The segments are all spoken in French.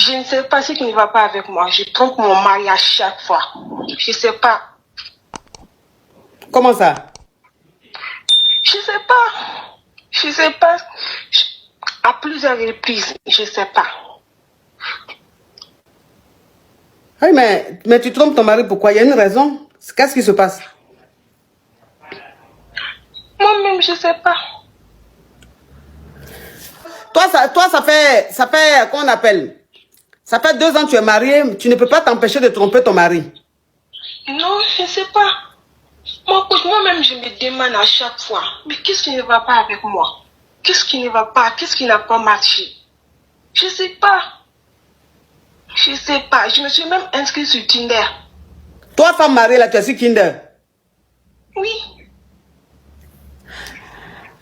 Je ne sais pas ce qui ne va pas avec moi. Je trompe mon mari à chaque fois. Je ne sais pas. Comment ça? Je ne sais pas. Je ne sais pas. À plusieurs reprises, je ne sais pas. Oui, mais tu trompes ton mari, pourquoi? Il y a une raison. Qu'est-ce qui se passe? Moi-même, je ne sais pas. Toi, ça fait, qu'on appelle? Ça fait 2 ans que tu es marié, tu ne peux pas t'empêcher de tromper ton mari. Non, je ne sais pas. Moi-même, je me demande à chaque fois, mais qu'est-ce qui ne va pas avec moi? Qu'est-ce qui ne va pas? Qu'est-ce qui n'a pas marché? Je ne sais pas. Je ne sais pas. Je me suis même inscrite sur Tinder. Toi, femme mariée, là, tu es sur Kinder. Oui.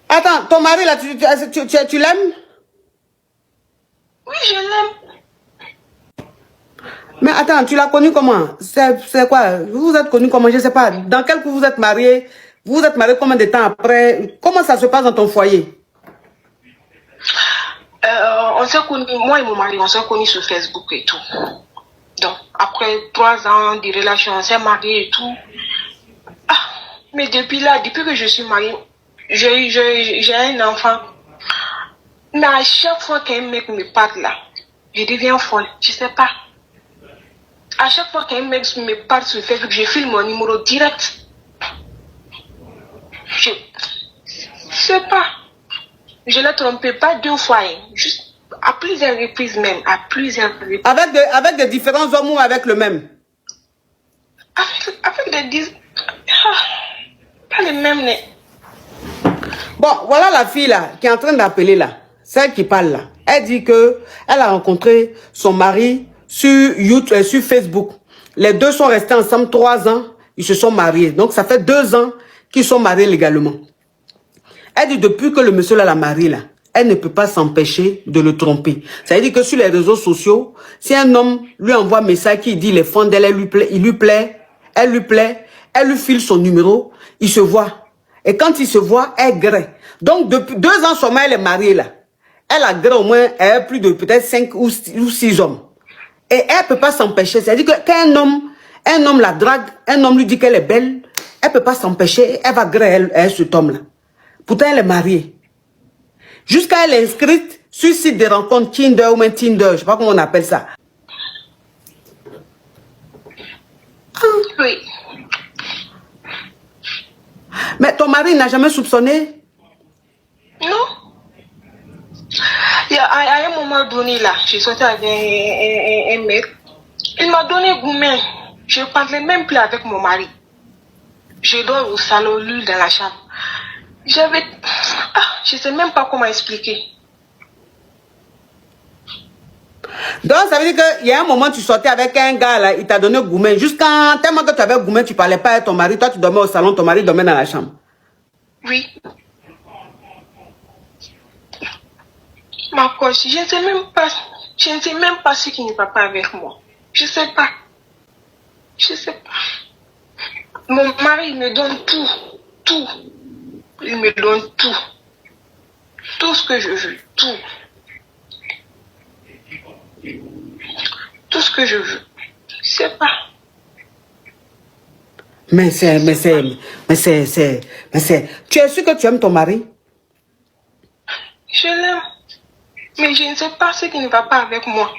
Attends, ton mari, là, tu l'aimes? Oui, je l'aime. Mais attends, tu l'as connu comment? C'est quoi? Vous vous êtes connu comment? Je ne sais pas. Dans quel coup vous êtes mariés? Vous vous êtes mariés combien de temps après? Comment ça se passe dans ton foyer? On s'est connus, moi et mon mari, on s'est connus sur Facebook et tout. Donc, après 3 ans de relation, on s'est mariés et tout. Ah, mais depuis là, depuis que je suis mariée, j'ai un enfant. Mais à chaque fois qu'un mec me parle là, je deviens folle. Je sais pas. À chaque fois qu'un mec me parle sur Facebook, je filme mon numéro direct. Je sais pas. Je l'ai trompé pas 2 fois, hein. Juste à plusieurs reprises même, à plusieurs reprises. Avec des différents hommes ou avec le même? Avec des... pas les mêmes, mais... Bon, voilà la fille là, qui est en train d'appeler là. Celle qui parle là. Elle dit que elle a rencontré son mari sur YouTube, sur Facebook. Les deux sont restés ensemble 3 ans. Ils se sont mariés. Donc ça fait 2 ans qu'ils sont mariés légalement. Elle dit depuis que le monsieur là l'a marié là, elle ne peut pas s'empêcher de le tromper. Ça veut dire que sur les réseaux sociaux, si un homme lui envoie un message qui dit les fonds d'elle, elle lui plaît, elle lui file son numéro, il se voit. Et quand il se voit, elle grée. Donc depuis 2 ans seulement, elle est mariée là. Elle a gré au moins plus de peut-être 5 ou 6 hommes. Et elle ne peut pas s'empêcher. C'est-à-dire que quand un homme la drague, un homme lui dit qu'elle est belle, elle ne peut pas s'empêcher, elle va gré cet homme-là. Pourtant, elle est mariée. Jusqu'à elle est inscrite sur le site de rencontres Tinder ou même Tinder, je ne sais pas comment on appelle ça. Oui. Mais ton mari n'a jamais soupçonné? Non. À un moment donné, là, j'ai sorti avec un mec. Il m'a donné gourmet. Je ne parlais même plus avec mon mari. Je dors au salon, lui, dans la chambre. Je ne sais même pas comment expliquer. Donc, ça veut dire qu'il y a un moment, tu sortais avec un gars, là, il t'a donné gourmet. Jusqu'à tellement que tu avais gourmet, tu ne parlais pas avec ton mari. Toi, tu dormais au salon, ton mari dormait dans la chambre. Oui. Ma coche, je ne sais même pas ce qui ne va pas avec moi. Je ne sais pas. Je ne sais pas. Mon mari, il me donne tout. Tout. Il me donne tout. Tout ce que je veux. Tout. Tout ce que je veux. Je ne sais pas. Mais tu es sûr que tu aimes ton mari? Je l'aime. Mais je ne sais pas ce qui ne va pas avec moi.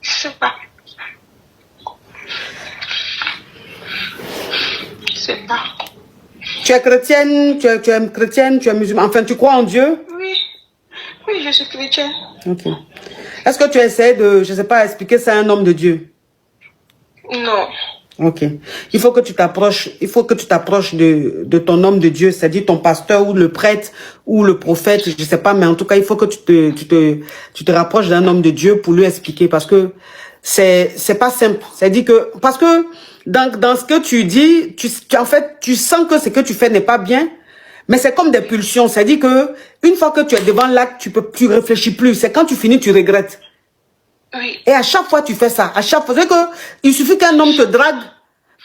Je ne sais pas. Je ne sais pas. Tu es chrétienne, tu es chrétienne, tu es musulmane. Enfin, tu crois en Dieu? Oui. Oui, je suis chrétienne. Ok. Est-ce que tu essaies de, je ne sais pas, expliquer ça à un homme de Dieu? Non. Ok. Il faut que tu t'approches de ton homme de Dieu, c'est-à-dire ton pasteur ou le prêtre ou le prophète, je ne sais pas, mais en tout cas, il faut que tu te rapproches d'un homme de Dieu pour lui expliquer parce que c'est pas simple. C'est-à-dire que, parce que dans ce que tu dis, en fait, tu sens que ce que tu fais n'est pas bien, mais c'est comme des pulsions. C'est-à-dire que une fois que tu es devant l'acte, tu réfléchis plus. C'est quand tu finis, tu regrettes. Oui. Et à chaque fois, tu fais ça. À chaque fois, c'est que il suffit qu'un homme te drague,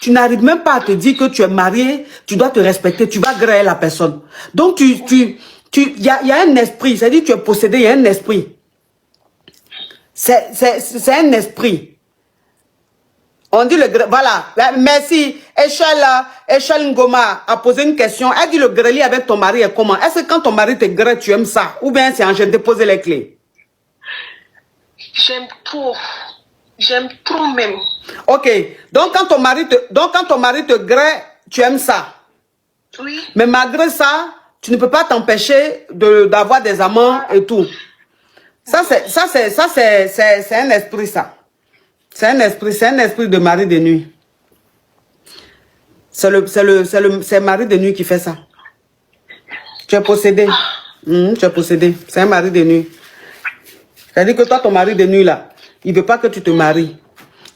tu n'arrives même pas à te dire que tu es marié, tu dois te respecter, tu vas agréer la personne. Donc, il y a un esprit, c'est-à-dire que tu es possédé, il y a un esprit. C'est un esprit. On dit voilà, merci. Echelle Ngoma a posé une question. Elle dit le grêlis avec ton mari est comment? Est-ce que quand ton mari te grêle, tu aimes ça? Ou bien c'est en train de déposer les clés? J'aime trop. J'aime trop même. Ok. Donc quand ton mari te grêle, tu aimes ça? Oui. Mais malgré ça, tu ne peux pas t'empêcher d'avoir des amants et tout. Ça, c'est un esprit, ça. C'est un esprit de mari de nuit. C'est mari de nuit qui fait ça. Tu es possédé. Tu es possédé. C'est un mari de nuit. C'est-à-dire que toi, ton mari de nuit, là, il ne veut pas que tu te maries.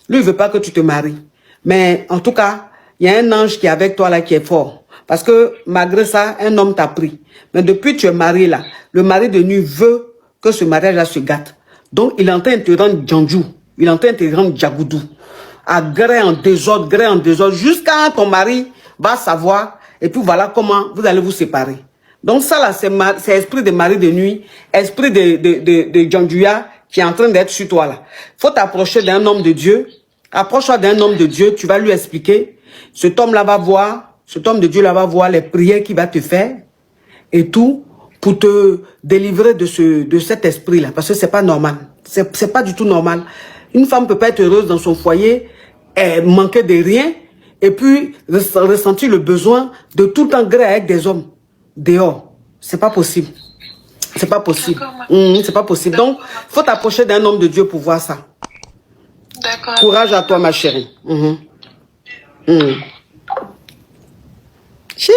Lui, il ne veut pas que tu te maries. Mais en tout cas, il y a un ange qui est avec toi, là, qui est fort. Parce que malgré ça, un homme t'a pris. Mais depuis que tu es marié, là, le mari de nuit veut que ce mariage-là se gâte. Donc, il est en train de te rendre Djandjou. Il est en train de te rendre Djagoudou. À gré en désordre, jusqu'à ton mari va savoir. Et puis voilà comment vous allez vous séparer. Donc ça là, c'est esprit de mari de nuit, esprit de Djandjouya qui est en train d'être sur toi là. Faut t'approcher d'un homme de Dieu. Approche-toi d'un homme de Dieu, tu vas lui expliquer. Cet homme là va voir, cet homme de Dieu là va voir les prières qu'il va te faire et tout pour te délivrer de cet esprit là. Parce que c'est pas normal. C'est pas du tout normal. Une femme peut pas être heureuse dans son foyer, manquer de rien, et puis ressentir le besoin de tout le temps gré avec des hommes dehors. C'est pas possible. C'est pas possible. C'est pas possible. Donc, il faut t'approcher d'un homme de Dieu pour voir ça. D'accord. Courage à toi, ma chérie. Chi.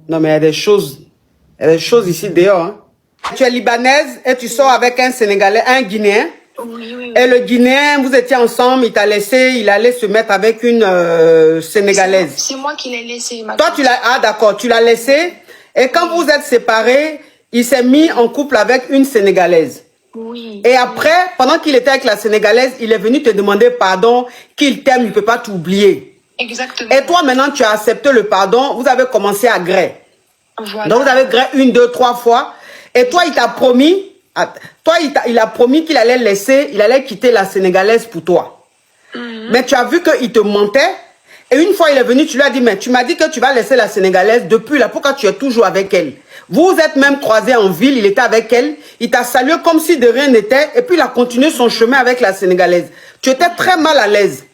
Non, mais il y a des choses ici dehors. Hein. Tu es libanaise et tu sors avec un Sénégalais, un Guinéen. Oui. Et le Guinéen, vous étiez ensemble, il t'a laissé, il allait se mettre avec une Sénégalaise. C'est moi qui l'ai laissé. Toi, tu l'as, ah d'accord, tu l'as laissé. Et quand vous êtes séparés, il s'est mis en couple avec une Sénégalaise. Oui. Et après, pendant qu'il était avec la Sénégalaise, il est venu te demander pardon, qu'il t'aime, il ne peut pas t'oublier. Exactement. Et toi, maintenant, tu as accepté le pardon, vous avez commencé à gré. Voilà. Donc, vous avez gré 1, 2, 3 fois. Et toi, il t'a promis... il a promis qu'il allait il allait quitter la Sénégalaise pour toi. Mais tu as vu qu'il te mentait. Et une fois il est venu, tu lui as dit, mais tu m'as dit que tu vas laisser la Sénégalaise depuis là. Pourquoi tu es toujours avec elle? Vous êtes même croisés en ville, il était avec elle. Il t'a salué comme si de rien n'était. Et puis il a continué son chemin avec la Sénégalaise. Tu étais très mal à l'aise.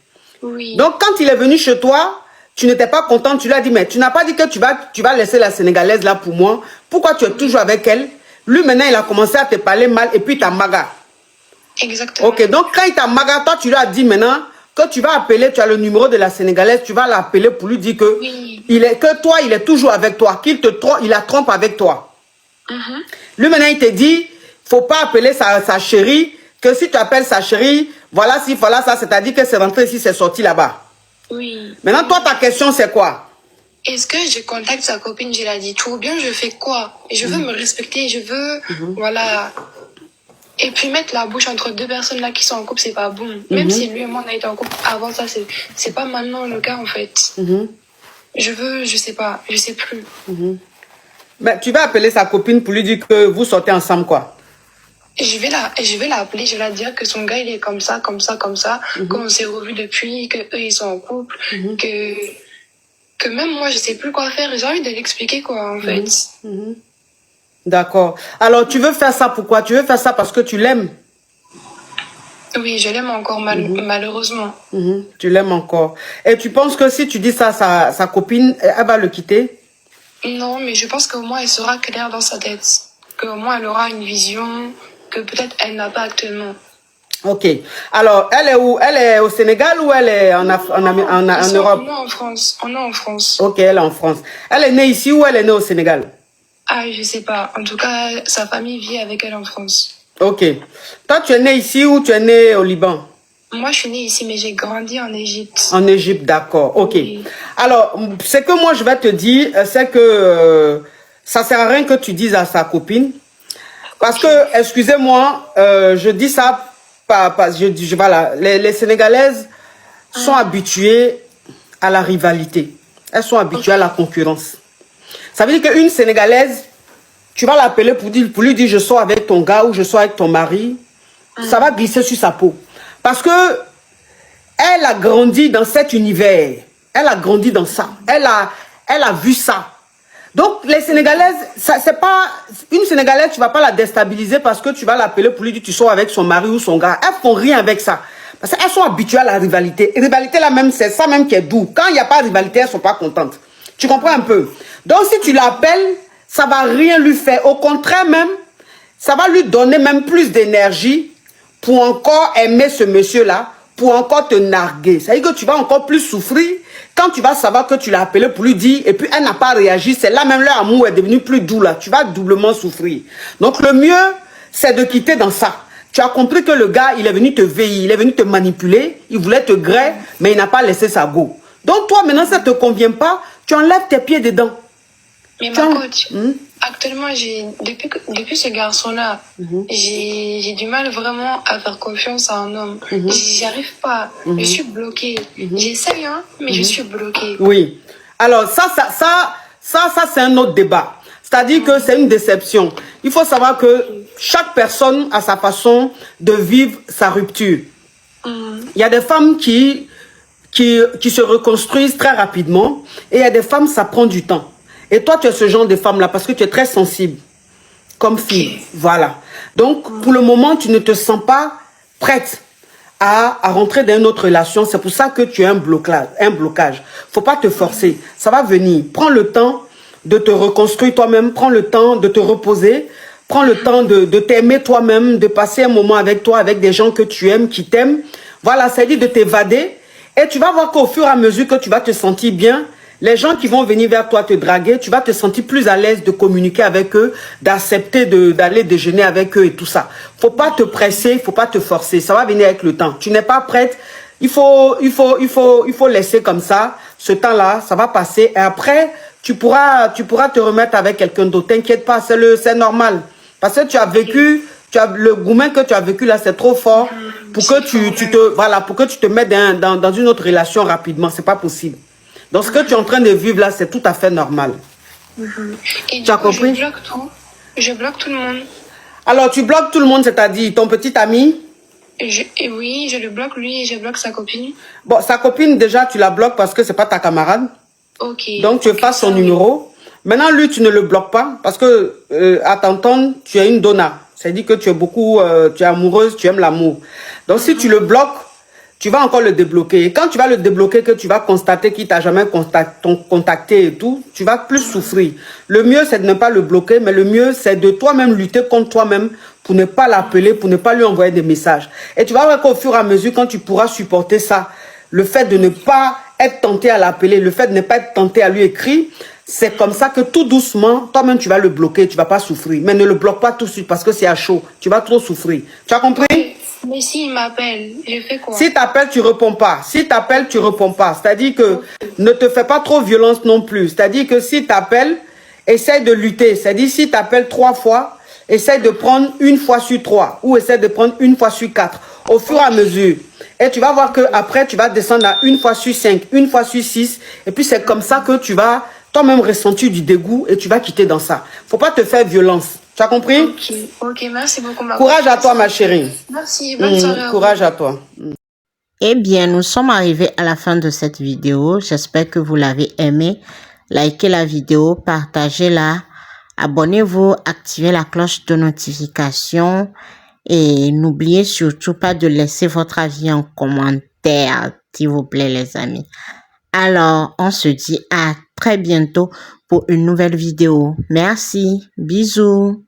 Oui. Donc quand il est venu chez toi, tu n'étais pas contente. Tu lui as dit, mais tu n'as pas dit que tu vas laisser la Sénégalaise là pour moi. Pourquoi tu es toujours avec elle? Lui, maintenant, il a commencé à te parler mal et puis il t'a maga. Exactement. Ok, donc quand il t'a maga, toi, tu lui as dit maintenant que tu vas appeler, tu as le numéro de la Sénégalaise, tu vas l'appeler pour lui dire que, que toi, il est toujours avec toi, qu'il te trompe, il la trompe avec toi. Lui, maintenant, il te dit, faut pas appeler sa chérie, que si tu appelles sa chérie, voilà, si, voilà ça, c'est-à-dire que c'est rentré ici, c'est sorti là-bas. Oui. Maintenant, toi, ta question, c'est quoi? Est-ce que je contacte sa copine, je la dis tout, ou bien je fais quoi? Je veux me respecter, je veux, voilà. Et puis mettre la bouche entre deux personnes là qui sont en couple, c'est pas bon. Même si lui et moi on a été en couple avant ça, c'est pas maintenant le cas en fait. Je sais pas, je sais plus. Mais tu vas appeler sa copine pour lui dire que vous sortez ensemble quoi? Je vais l'appeler, je vais la dire que son gars il est comme ça, qu'on s'est revus depuis, que eux ils sont en couple, que même moi je sais plus quoi faire, j'ai envie de l'expliquer quoi en fait. D'accord. Alors tu veux faire ça pourquoi? Tu veux faire ça parce que tu l'aimes? Oui, je l'aime encore malheureusement. Tu l'aimes encore. Et tu penses que si tu dis ça à sa copine, elle va le quitter? Non, mais je pense qu'au moins elle sera claire dans sa tête. Qu'au moins elle aura une vision que peut-être elle n'a pas actuellement. Ok. Alors, elle est où? Elle est au Sénégal ou elle est en Europe? On est en France. On est en France. Ok, elle est en France. Elle est née ici ou elle est née au Sénégal? Ah, je sais pas. En tout cas, sa famille vit avec elle en France. Ok. Toi, tu es née ici ou tu es née au Liban? Moi, je suis née ici, mais j'ai grandi en Égypte. En Égypte, d'accord. Ok. Oui. Alors, ce que moi, je vais te dire, c'est que ça sert à rien que tu dises à sa copine. Parce que, excusez-moi, je dis ça, voilà, les Sénégalaises sont habituées à la rivalité. Elles sont habituées à la concurrence. Ça veut dire qu'une Sénégalaise, tu vas l'appeler pour lui dire je sors avec ton gars ou je sors avec ton mari. ça va glisser sur sa peau. Parce que elle a grandi dans cet univers. Elle a grandi dans ça. Elle a vu ça. Donc, les Sénégalaises, c'est pas... Une Sénégalaise, tu vas pas la déstabiliser parce que tu vas l'appeler pour lui dire tu sors avec son mari ou son gars. Elles font rien avec ça. Parce qu'elles sont habituées à la rivalité. Et rivalité, là même, c'est ça même qui est doux. Quand il n'y a pas de rivalité, elles sont pas contentes. Tu comprends un peu? Donc, si tu l'appelles, ça va rien lui faire. Au contraire même, ça va lui donner même plus d'énergie pour encore aimer ce monsieur-là, pour encore te narguer. Ça veut dire que tu vas encore plus souffrir quand tu vas savoir que tu l'as appelé pour lui dire, et puis elle n'a pas réagi, c'est là même leur amour est devenu plus doux là. Tu vas doublement souffrir. Donc le mieux, c'est de quitter dans ça. Tu as compris que le gars, il est venu te veiller, il est venu te manipuler, il voulait te griller, mais il n'a pas laissé sa go. Donc toi, maintenant, ça ne te convient pas, tu enlèves tes pieds dedans. Mais ma coach, actuellement, depuis ce garçon-là, j'ai du mal vraiment à faire confiance à un homme. J'y arrive pas. Je suis bloquée. J'essaye, hein, mais je suis bloquée. Oui. Alors, ça c'est un autre débat. C'est-à-dire que c'est une déception. Il faut savoir que chaque personne a sa façon de vivre sa rupture. Il y a des femmes qui se reconstruisent très rapidement et il y a des femmes, ça prend du temps. Et toi, tu es ce genre de femme-là parce que tu es très sensible comme fille. Voilà. Donc, pour le moment, tu ne te sens pas prête à rentrer dans une autre relation. C'est pour ça que tu as un blocage. Faut pas te forcer. Ça va venir. Prends le temps de te reconstruire toi-même. Prends le temps de te reposer. Prends le temps de t'aimer toi-même, de passer un moment avec toi, avec des gens que tu aimes, qui t'aiment. Voilà, ça dit de t'évader. Et tu vas voir qu'au fur et à mesure que tu vas te sentir bien, les gens qui vont venir vers toi te draguer, tu vas te sentir plus à l'aise de communiquer avec eux, d'accepter d'aller déjeuner avec eux et tout ça. Faut pas te presser, faut pas te forcer. Ça va venir avec le temps. Tu n'es pas prête. Il faut laisser comme ça. Ce temps-là, ça va passer. Et après, tu pourras te remettre avec quelqu'un d'autre. T'inquiète pas, c'est normal. Parce que tu as vécu, le gourmet que tu as vécu là, c'est trop fort pour que tu te mettes dans une autre relation rapidement. C'est pas possible. Donc, ce que tu es en train de vivre là, c'est tout à fait normal. Et tu as compris? Je bloque tout. Je bloque tout le monde. Alors, tu bloques tout le monde, c'est-à-dire ton petit ami? Oui, je le bloque lui et je bloque sa copine. Bon, sa copine, déjà, tu la bloques parce que c'est pas ta camarade. Ok. Donc, tu effaces son numéro. Maintenant, lui, tu ne le bloques pas parce que, à t'entendre, tu es une donna. C'est-à-dire que tu es amoureuse, tu aimes l'amour. Donc, si tu le bloques, tu vas encore le débloquer. Et quand tu vas le débloquer, que tu vas constater qu'il t'a jamais contacté et tout, tu vas plus souffrir. Le mieux, c'est de ne pas le bloquer, mais le mieux, c'est de toi-même lutter contre toi-même pour ne pas l'appeler, pour ne pas lui envoyer des messages. Et tu vas voir qu'au fur et à mesure, quand tu pourras supporter ça, le fait de ne pas être tenté à l'appeler, le fait de ne pas être tenté à lui écrire, c'est comme ça que tout doucement, toi-même, tu vas le bloquer, tu vas pas souffrir. Mais ne le bloque pas tout de suite parce que c'est à chaud. Tu vas trop souffrir. Tu as compris? Mais s'il m'appelle, je fais quoi? Si t'appelles, tu réponds pas. Si t'appelles, tu réponds pas. C'est-à-dire que ne te fais pas trop violence non plus. C'est-à-dire que si t'appelles, essaye de lutter. C'est-à-dire si t'appelles 3 fois, essaye de prendre 1 fois sur 3 ou essaye de prendre 1 fois sur 4 au fur et à mesure. Et tu vas voir que après tu vas descendre à 1 fois sur 5, 1 fois sur 6. Et puis c'est comme ça que tu vas toi-même ressentir du dégoût et tu vas quitter dans ça. Faut pas te faire violence. Tu as compris? Ok, merci beaucoup. Courage à toi, ma chérie. Merci, bonne soirée. Courage à toi. Eh bien, nous sommes arrivés à la fin de cette vidéo. J'espère que vous l'avez aimé. Likez la vidéo, partagez-la, abonnez-vous, activez la cloche de notification et n'oubliez surtout pas de laisser votre avis en commentaire, s'il vous plaît, les amis. Alors, on se dit à très bientôt pour une nouvelle vidéo. Merci, bisous.